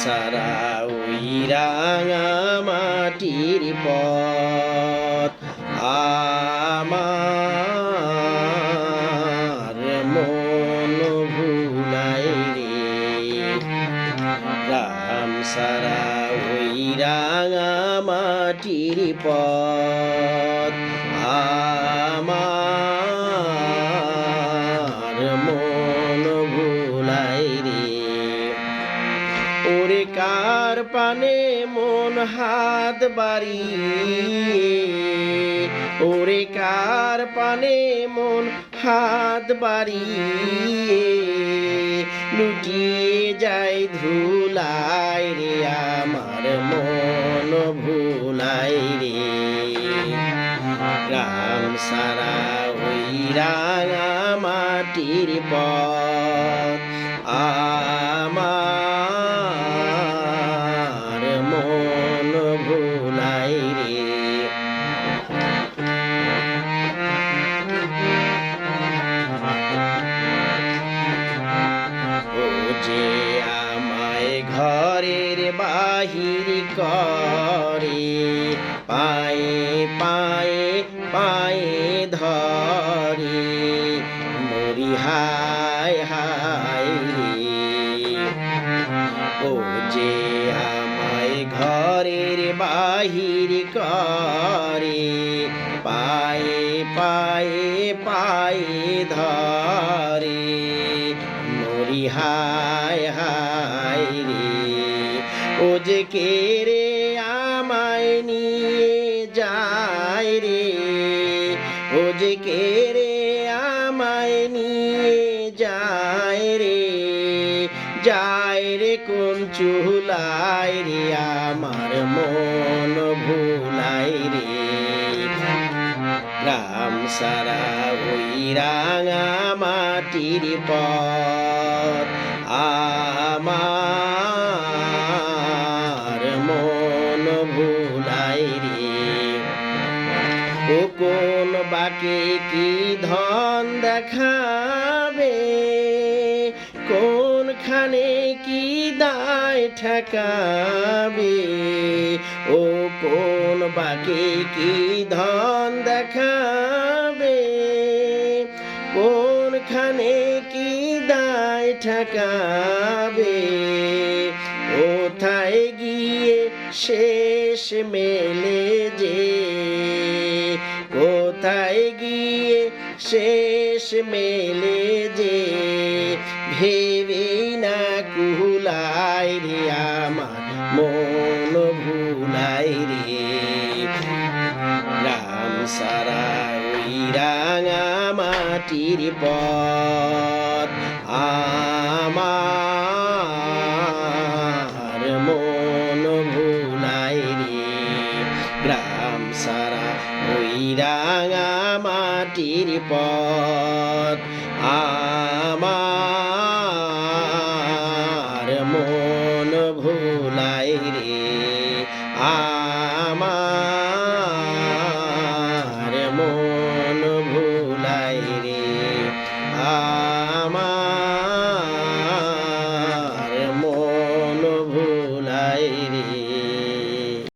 সারা ওই রাঙা মাটির পথ আমার মন ভুলাই রে। গ্রাম সারা ওই রাঙা মাটির পথ আমার মন ভুলাই রে। ওরে কার পানে মন হাত বাড়িয়ে, ওরে কার পানে মন হাত বাড়িয়ে লুটিয়ে যায় ধুলাই রে। আমার মন ভুলাই রে। গ্রাম সারা ওই রাঙা মাটির পথ আমার মন ভুলাই রে। ও যে আমায় ঘরের বাহির করে, পায়ে পায়ে পায়ে ধরে মরি হায় হায় রে। ও যে আমায় ঘরের বাহির করে, পায়ে পায়ে পায়ে ধরে মরি হায় হায় রে। ও যে কে রে আমায় নিয়ে যায় রে, ও যে কে রে আমায় নিয়ে যায় রে, যায় রে কোন চুলায় রে। আমার মন ভুলাই রে। গ্রাম সারা ওই রাঙা মাটির পথ আমার মন ভুলাই রে। ও কোন বাকে কি ধন দেখাবে, কোনখানে কি দায় ঠেকাবে। ও কোন বাকে কি ধন দেখাবে, কোনখানে কি দায় ঠেকাবে। কোথায় গিয়ে শেষ মেলে যে, কোথায় গিয়ে শেষ মেলে যে ভেবে না কুলাই রে। আমার মন ভুলাই রে। গ্রাম সারা ওই রাঙা মাটির পথ আমার মন ভুলাই রে। গ্রাম সারা ওই রাঙা মাটির পথ আমার